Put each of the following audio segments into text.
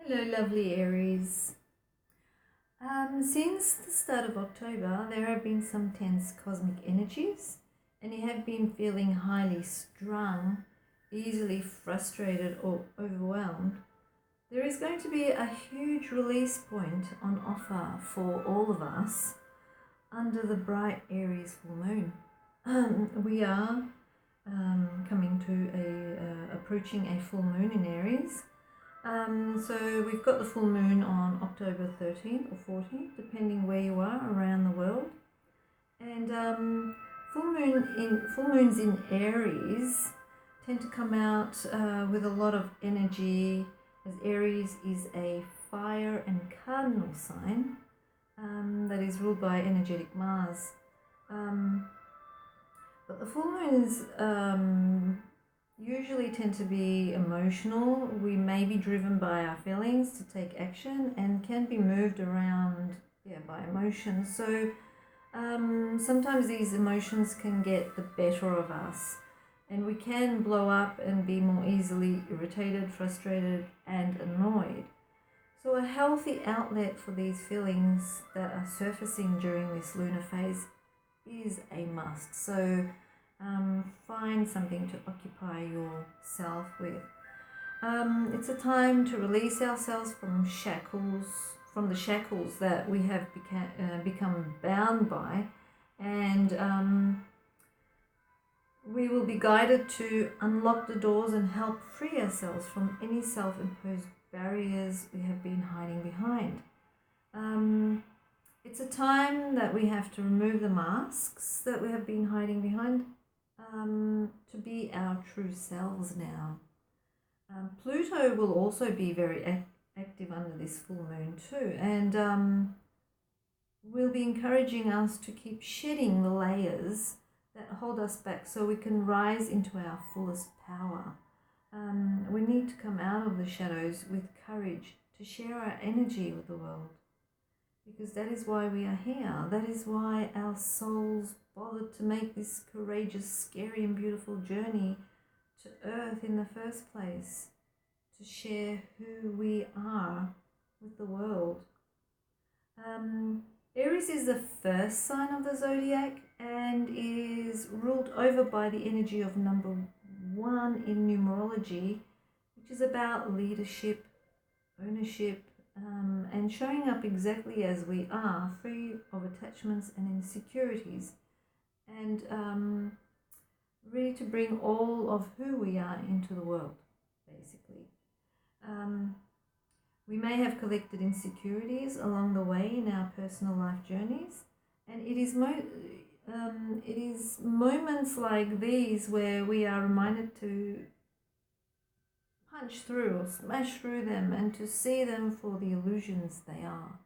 Hello, lovely Aries. Since the start of October, there have been some tense cosmic energies, and you have been feeling highly strung, easily frustrated, or overwhelmed. There is going to be a huge release point on offer for all of us under the bright Aries full moon. We are coming to approaching a full moon in Aries. So we've got the full moon on October 13th or 14th, depending where you are around the world. And full moons in Aries tend to come out with a lot of energy, as Aries is a fire and cardinal sign that is ruled by energetic Mars. But the full moons usually tend to be emotional. We may be driven by our feelings to take action and can be moved around by emotions. So sometimes these emotions can get the better of us, and we can blow up and be more easily irritated, frustrated, and annoyed. So a healthy outlet for these feelings that are surfacing during this lunar phase is a must. So find something to occupy yourself with. It's a time to release ourselves from the shackles that we have become bound by, and we will be guided to unlock the doors and help free ourselves from any self-imposed barriers we have been hiding behind. It's a time that we have to remove the masks that we have been hiding behind to be our true selves now. Pluto will also be very active under this full moon too, and will be encouraging us to keep shedding the layers that hold us back so we can rise into our fullest power. We need to come out of the shadows with courage to share our energy with the world, because that is why we are here. That is why our souls bothered to make this courageous, scary and beautiful journey to Earth in the first place, to share who we are with the world. Aries is the first sign of the zodiac and is ruled over by the energy of number 1 in numerology, which is about leadership, ownership, and showing up exactly as we are, free of attachments and insecurities, and ready to bring all of who we are into the world, basically. We may have collected insecurities along the way in our personal life journeys, and it is moments like these where we are reminded to punch through or smash through them and to see them for the illusions they are.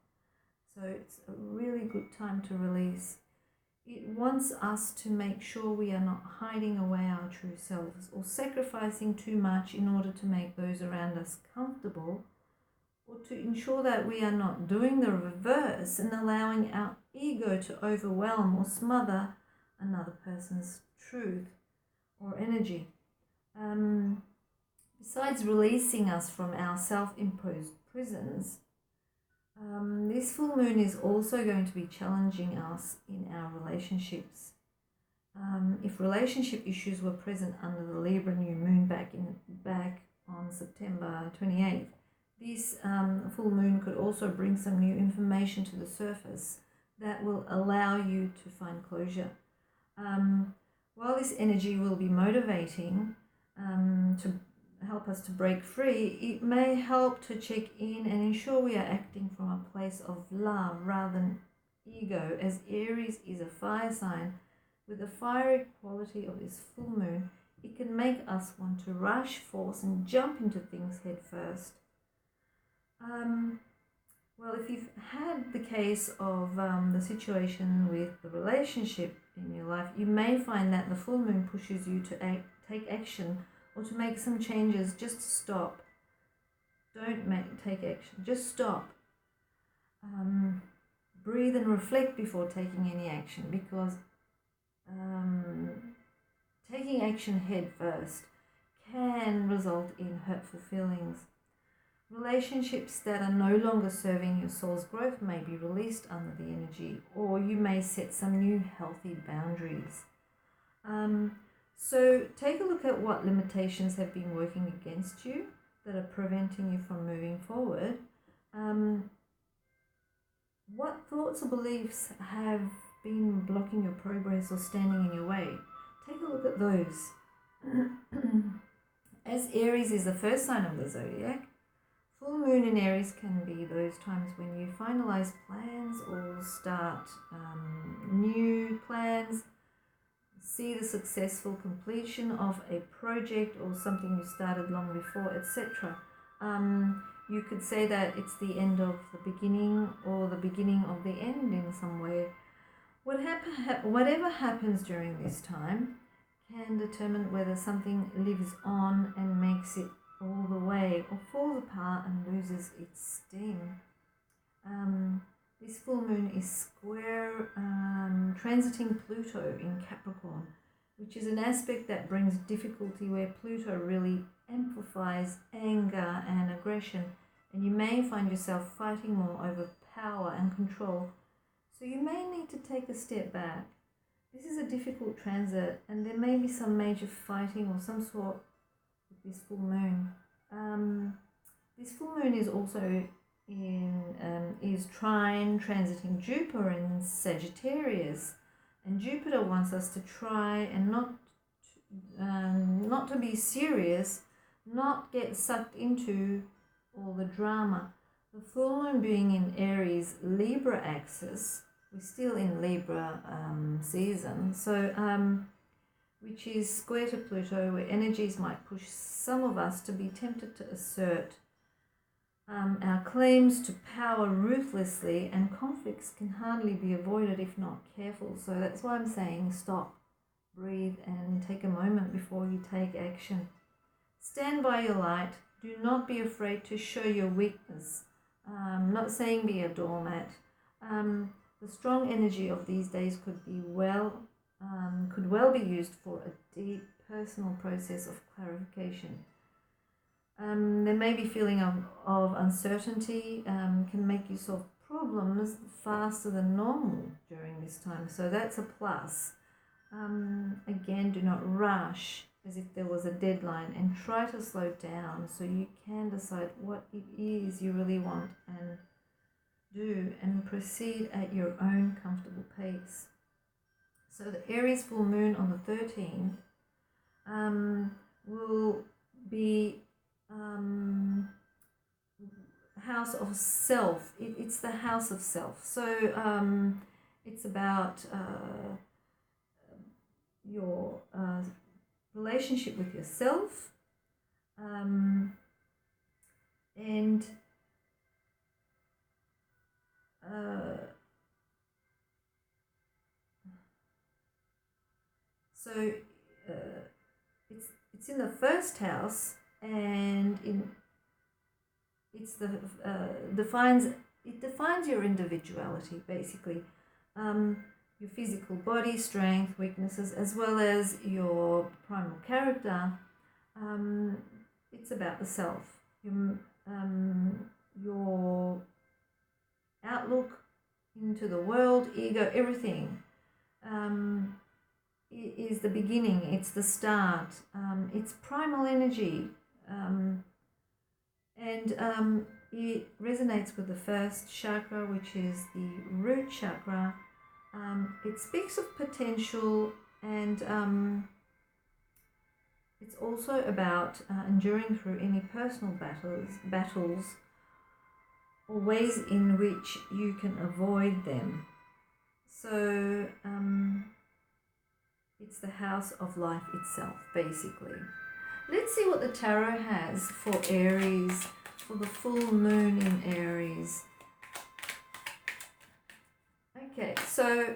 So it's a really good time to release. It wants us to make sure we are not hiding away our true selves or sacrificing too much in order to make those around us comfortable, or to ensure that we are not doing the reverse and allowing our ego to overwhelm or smother another person's truth or energy. Besides releasing us from our self-imposed prisons, this full moon is also going to be challenging us in our relationships. If relationship issues were present under the Libra new moon back on September 28th, this full moon could also bring some new information to the surface that will allow you to find closure. While this energy will be motivating to help us to break free, it may help to check in and ensure we are acting from a place of love rather than ego, as Aries is a fire sign. With the fiery quality of this full moon, it can make us want to rush, force and jump into things head first. Well, if you've had the case of the situation with the relationship in your life, you may find that the full moon pushes you to take action or to make some changes. Just stop. Don't take action. Just stop. Breathe and reflect before taking any action, because taking action head first can result in hurtful feelings. Relationships that are no longer serving your soul's growth may be released under the energy, or you may set some new healthy boundaries. So take a look at what limitations have been working against you that are preventing you from moving forward. What thoughts or beliefs have been blocking your progress or standing in your way? Take a look at those. As Aries is the first sign of the zodiac, full moon in Aries can be those times when you finalize plans or start new plans, see the successful completion of a project or something you started long before, etc. You could say that it's the end of the beginning or the beginning of the end in some way. Whatever happens during this time can determine whether something lives on and makes it all the way or falls apart and loses its steam. This full moon is square transiting Pluto in Capricorn, which is an aspect that brings difficulty, where Pluto really amplifies anger and aggression, and you may find yourself fighting more over power and control. So you may need to take a step back. This is a difficult transit, and there may be some major fighting or some sort with this full moon. This full moon is also is trine transiting Jupiter in Sagittarius, and Jupiter wants us to try and not to be serious, not get sucked into all the drama. The full moon being in Aries Libra axis, we're still in Libra season, so which is square to Pluto, where energies might push some of us to be tempted to assert our claims to power ruthlessly, and conflicts can hardly be avoided if not careful. So that's why I'm saying stop, breathe, and take a moment before you take action. Stand by your light. Do not be afraid to show your weakness. Not saying be a doormat. The strong energy of these days could well be used for a deep personal process of clarification. There may be feeling of uncertainty, can make you solve problems faster than normal during this time, so that's a plus. Again, do not rush as if there was a deadline, and try to slow down so you can decide what it is you really want and do, and proceed at your own comfortable pace. So the Aries full moon on the 13th will be house of self. It's the house of self. So it's about your relationship with yourself, and so it's in the first house, and it defines your individuality, basically, your physical body, strength, weaknesses, as well as your primal character. It's about the self, your outlook into the world, ego, everything. It is the beginning, it's the start, it's primal energy, and it resonates with the first chakra, which is the root chakra. It speaks of potential, and it's also about enduring through any personal battles or ways in which you can avoid them. So it's the house of life itself, basically. Let's see what the tarot has for Aries, for the full moon in Aries. Okay, so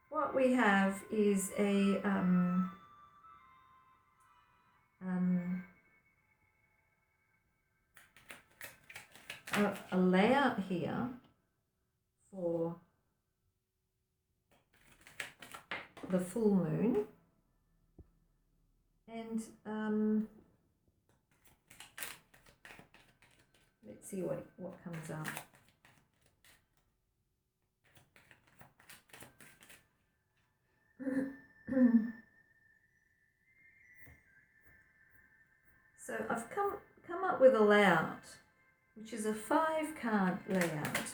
what we have is a layout here for the full moon, and see what comes up. So I've come up with a layout, which is a 5-card layout.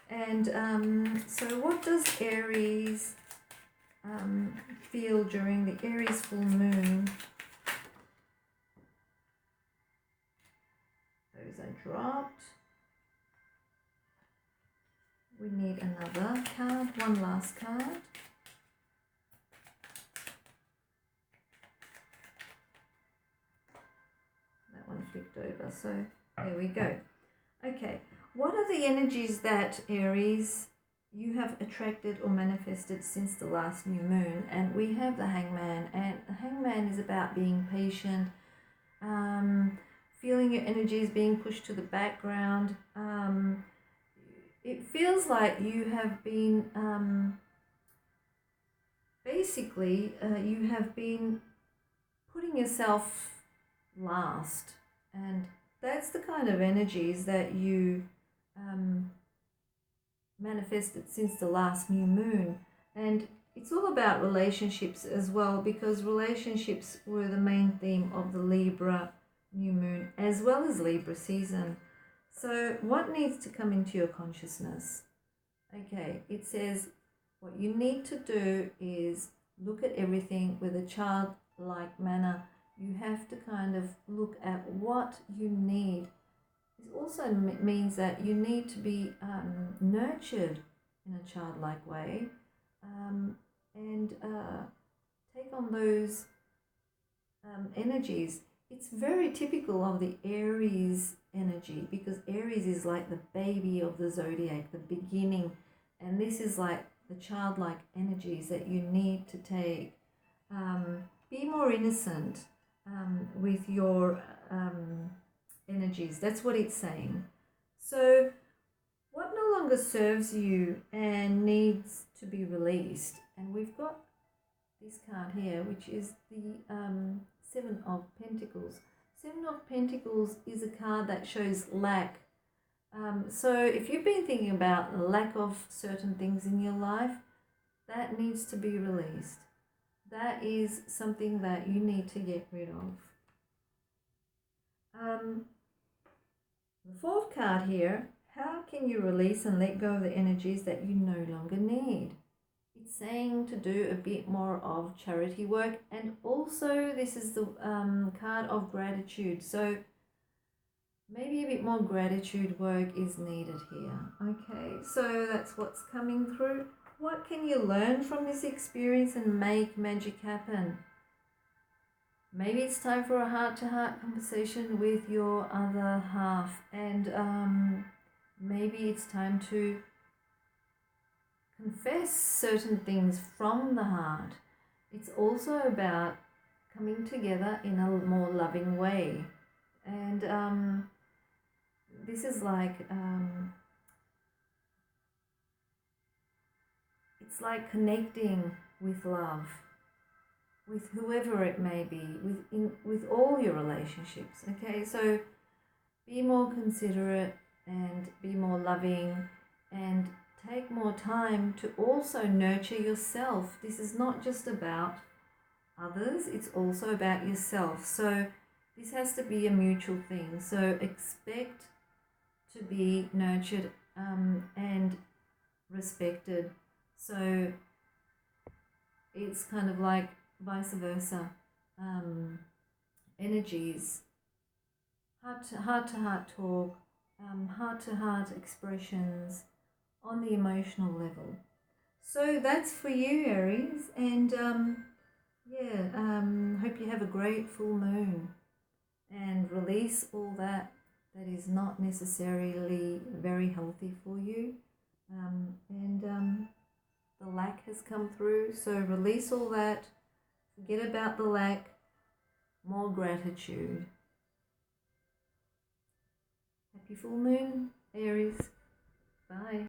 And so what does Aries feel during the Aries full moon? Those are dropped. We need another card, one last card. That one flipped over, so there we go. Okay, what are the energies that, Aries, you have attracted or manifested since the last new moon? And we have the Hangman, and the Hangman is about being patient, feeling your energies being pushed to the background. It feels like you have been, you have been putting yourself last, and that's the kind of energies that you manifested since the last new moon. And it's all about relationships as well, because relationships were the main theme of the Libra new moon as well as Libra season. So what needs to come into your consciousness? Okay, it says what you need to do is look at everything with a childlike manner. You have to kind of look at what you need. It also means that you need to be nurtured in a childlike way, and take on those energies. It's very typical of the Aries energy, because Aries is like the baby of the zodiac, the beginning, and this is like the childlike energies that you need to take. Be more innocent with your energies. That's what it's saying. So what no longer serves you and needs to be released? And we've got this card here, which is the Seven of Pentacles. Seven of Pentacles is a card that shows lack. So if you've been thinking about the lack of certain things in your life, that needs to be released. That is something that you need to get rid of. The fourth card here, how can you release and let go of the energies that you no longer need? It's saying to do a bit more of charity work, and also this is the card of gratitude. So maybe a bit more gratitude work is needed here. Okay, so that's what's coming through. What can you learn from this experience and make magic happen? Maybe it's time for a heart-to-heart conversation with your other half, and maybe it's time to confess certain things from the heart. It's also about coming together in a more loving way, and this is like it's like connecting with love, with whoever it may be, with all your relationships. Okay, so be more considerate and be more loving, and take more time to also nurture yourself. This is not just about others, it's also about yourself. So this has to be a mutual thing. So expect to be nurtured and respected. So it's kind of like vice versa. Energies, heart-to-heart talk, heart-to-heart expressions on the emotional level. So that's for you, Aries, and hope you have a great full moon and release all that is not necessarily very healthy for you, and the lack has come through, so release all that, forget about the lack, more gratitude. Happy full moon, Aries. Bye.